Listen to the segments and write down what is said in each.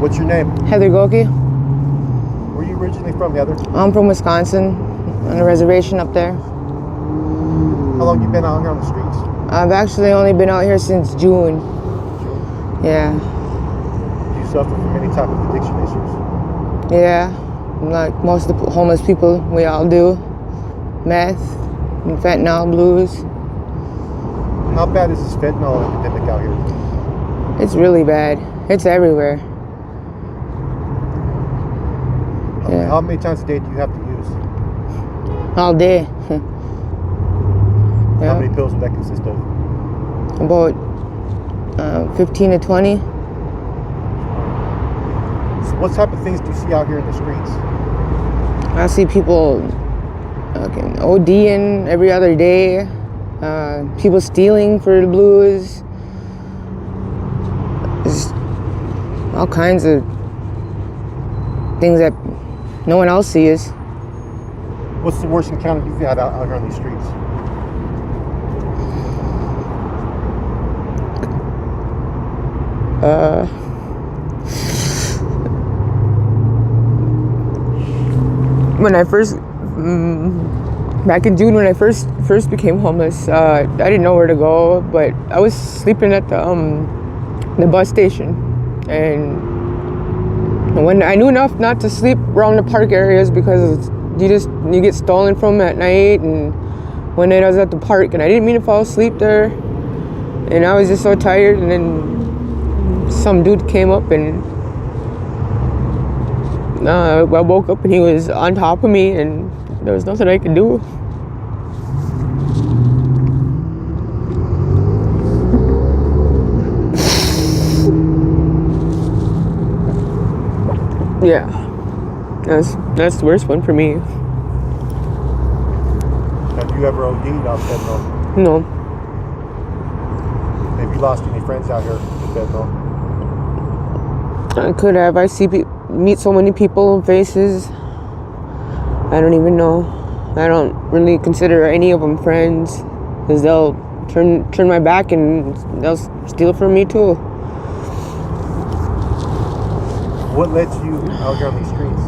What's your name? Heather Goki. Where are you originally from, Heather? I'm from Wisconsin, on the reservation up there. How long you been out here on the streets? I've actually only been out here since June. Yeah. Do you suffer from any type of addiction issues? Yeah, like most of the homeless people, we all do. Meth and fentanyl blues. How bad is this fentanyl epidemic out here? It's really bad. It's everywhere. How many times a day do you have to use? All day. How many pills would that consist of? About 15 to 20. So what type of things do you see out here in the streets? I see people ODing every other day. People stealing for the blues. There's all kinds of things that no one else sees. What's the worst encounter you've had out here on these streets? When I first, back in June when I first became homeless, I didn't know where to go, but I was sleeping at the bus station, and when I knew enough not to sleep around the park areas because you get stolen from at night, and one night I was at the park and I didn't mean to fall asleep there, and I was just so tired, and then some dude came up and I woke up and he was on top of me and there was nothing I could do. Yeah, that's the worst one for me. Have you ever OD'd off fentanyl? No. Have you lost any friends out here with fentanyl? I could have. I meet so many people, faces. I don't even know. I don't really consider any of them friends, because they'll turn my back and they'll steal from me too. What led you out here on these streets?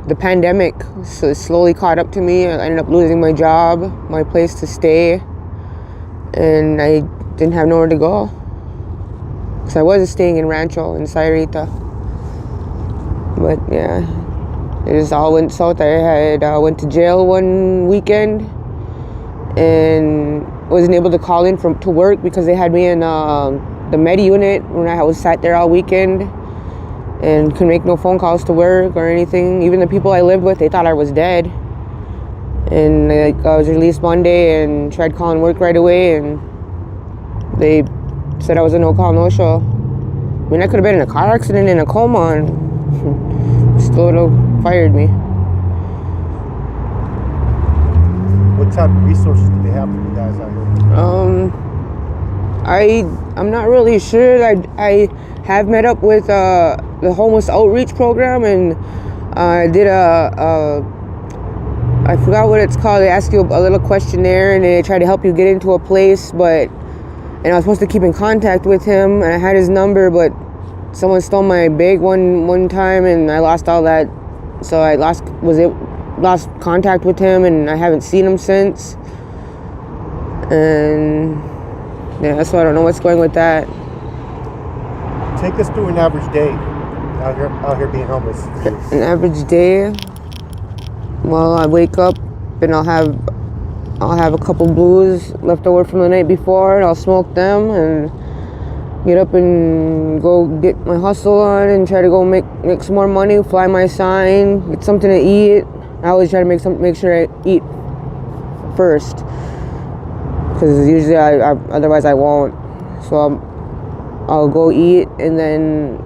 The pandemic slowly caught up to me. I ended up losing my job, my place to stay, and I didn't have nowhere to go. Because I was staying in Rancho in Sayarita. But yeah, it just all went south. I went to jail one weekend and wasn't able to call in to work because they had me in the med unit when I was sat there all weekend and couldn't make no phone calls to work or anything. Even the people I lived with, they thought I was dead. And I was released Monday and tried calling work right away, and they said I was a no-call, no-show. I mean, I could have been in a car accident in a coma and still would have fired me. What type of resources do they have for you guys out here? I'm not really sure. I have met up with the homeless outreach program, and I did I forgot what it's called. They ask you a little questionnaire and they try to help you get into a place, and I was supposed to keep in contact with him, and I had his number, but someone stole my bag one time and I lost all that. So I lost contact with him, and I haven't seen him since. And yeah, so I don't know what's going with that. Take us through an average day out here being homeless. An average day. Well, I wake up and I'll have a couple blues left over from the night before, and I'll smoke them and get up and go get my hustle on and try to go make some more money, fly my sign, get something to eat. I always try to make sure I eat first, because usually otherwise I won't. So I'll go eat and then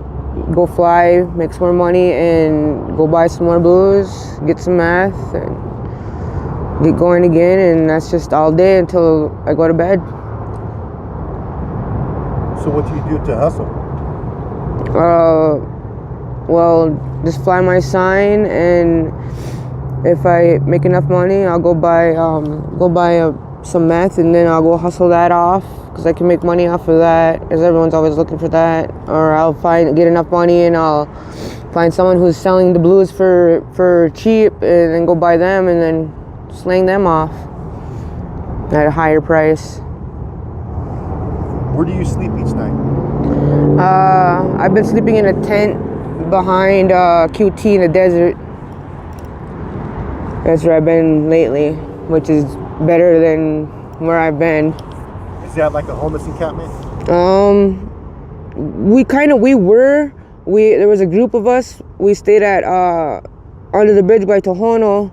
go fly, make some more money, and go buy some more booze, get some meth, and get going again. And that's just all day until I go to bed. So what do you do to hustle? Well, just fly my sign, and if I make enough money, I'll go buy a some meth, and then I'll go hustle that off because I can make money off of that, because everyone's always looking for that. Or I'll get enough money and I'll find someone who's selling the blues for cheap, and then go buy them and then slang them off at a higher price. Where do you sleep each night? I've been sleeping in a tent behind QT in the desert. That's where I've been lately, which is better than where I've been. Is that like a homeless encampment? There was a group of us. We stayed at under the bridge by Tohono,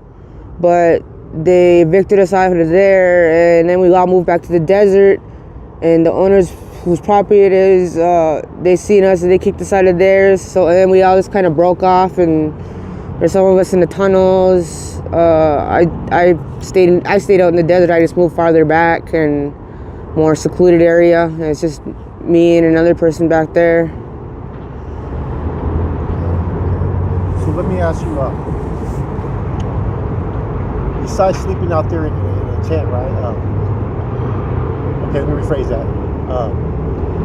but they evicted us out of there, and then we all moved back to the desert. And the owners whose property it is, they seen us and they kicked us out of theirs. So and then we all just kind of broke off, and there's some of us in the tunnels. I stayed out in the desert. I just moved farther back and more secluded area. And it's just me and another person back there. So let me ask you, besides sleeping out there in a tent, right? Okay, let me rephrase that.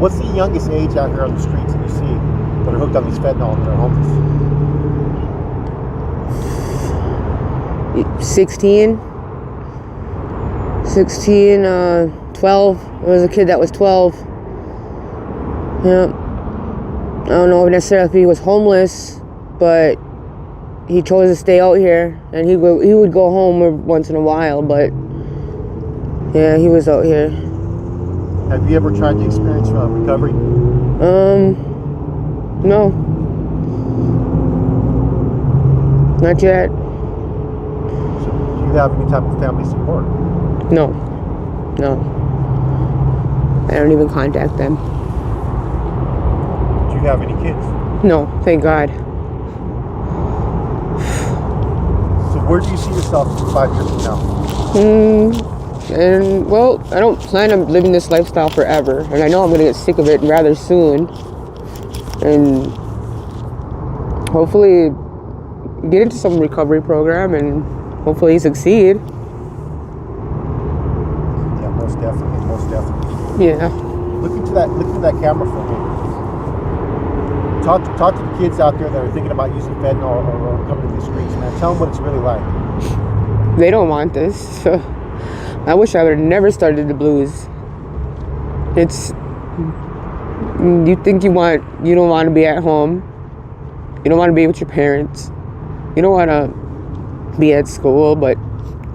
What's the youngest age out here on the streets that you see that are hooked on these fentanyl and that are homeless? 16, 12. There was a kid that was 12. Yeah. I don't know necessarily if he was homeless, but he chose to stay out here, and he would go home once in a while, but yeah, he was out here. Have you ever tried to experience recovery? No. Not yet. So do you have any type of family support? No. I don't even contact them. Do you have any kids? No, thank God. So where do you see yourself 5 years from now? And well, I don't plan on living this lifestyle forever, and I know I'm gonna get sick of it rather soon, and hopefully get into some recovery program and hopefully succeed. Yeah, most definitely. Yeah. Look into that camera for me. Talk to the kids out there that are thinking about using fentanyl or coming to the streets, man. Tell them what it's really like. They don't want this. I wish I would have never started the blues. It's, you think you don't want to be at home. You don't want to be with your parents. You don't want to be at school, but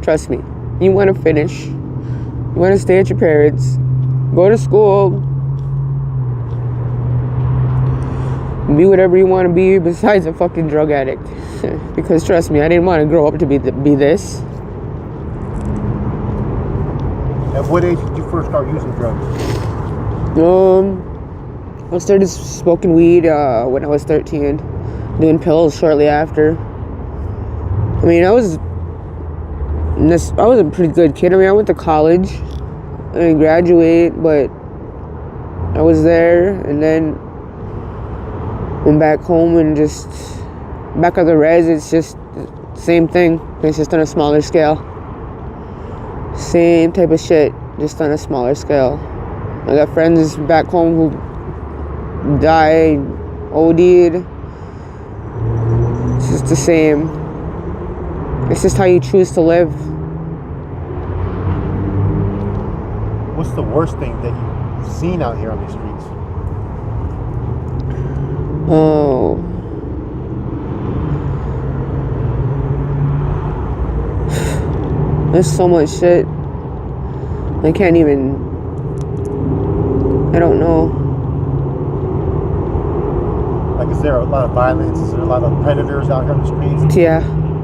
trust me, you want to finish. You want to stay at your parents, go to school, be whatever you want to be besides a fucking drug addict. Because trust me, I didn't want to grow up to be this. At what age did you first start using drugs? I started smoking weed when I was 13, doing pills shortly after. I mean, I was a pretty good kid. I mean, I went to college. I didn't graduate, but I was there, and then went back home and just back at the res. It's just the same thing. It's just on a smaller scale. Same type of shit, just on a smaller scale. I got friends back home who died, OD'd. It's just the same. It's just how you choose to live. What's the worst thing that you've seen out here on these streets? Oh. There's so much shit. I can't even. I don't know. Like, is there a lot of violence? Is there a lot of predators out here on the streets? Yeah.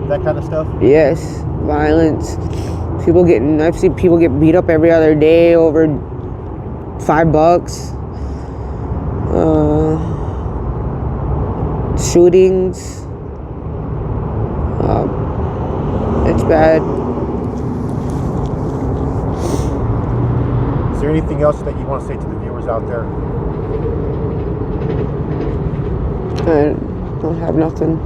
That kind of stuff? Yes. Violence. I've seen people get beat up every other day over $5. Shootings. It's bad. Is there anything else that you want to say to the viewers out there? I don't have nothing.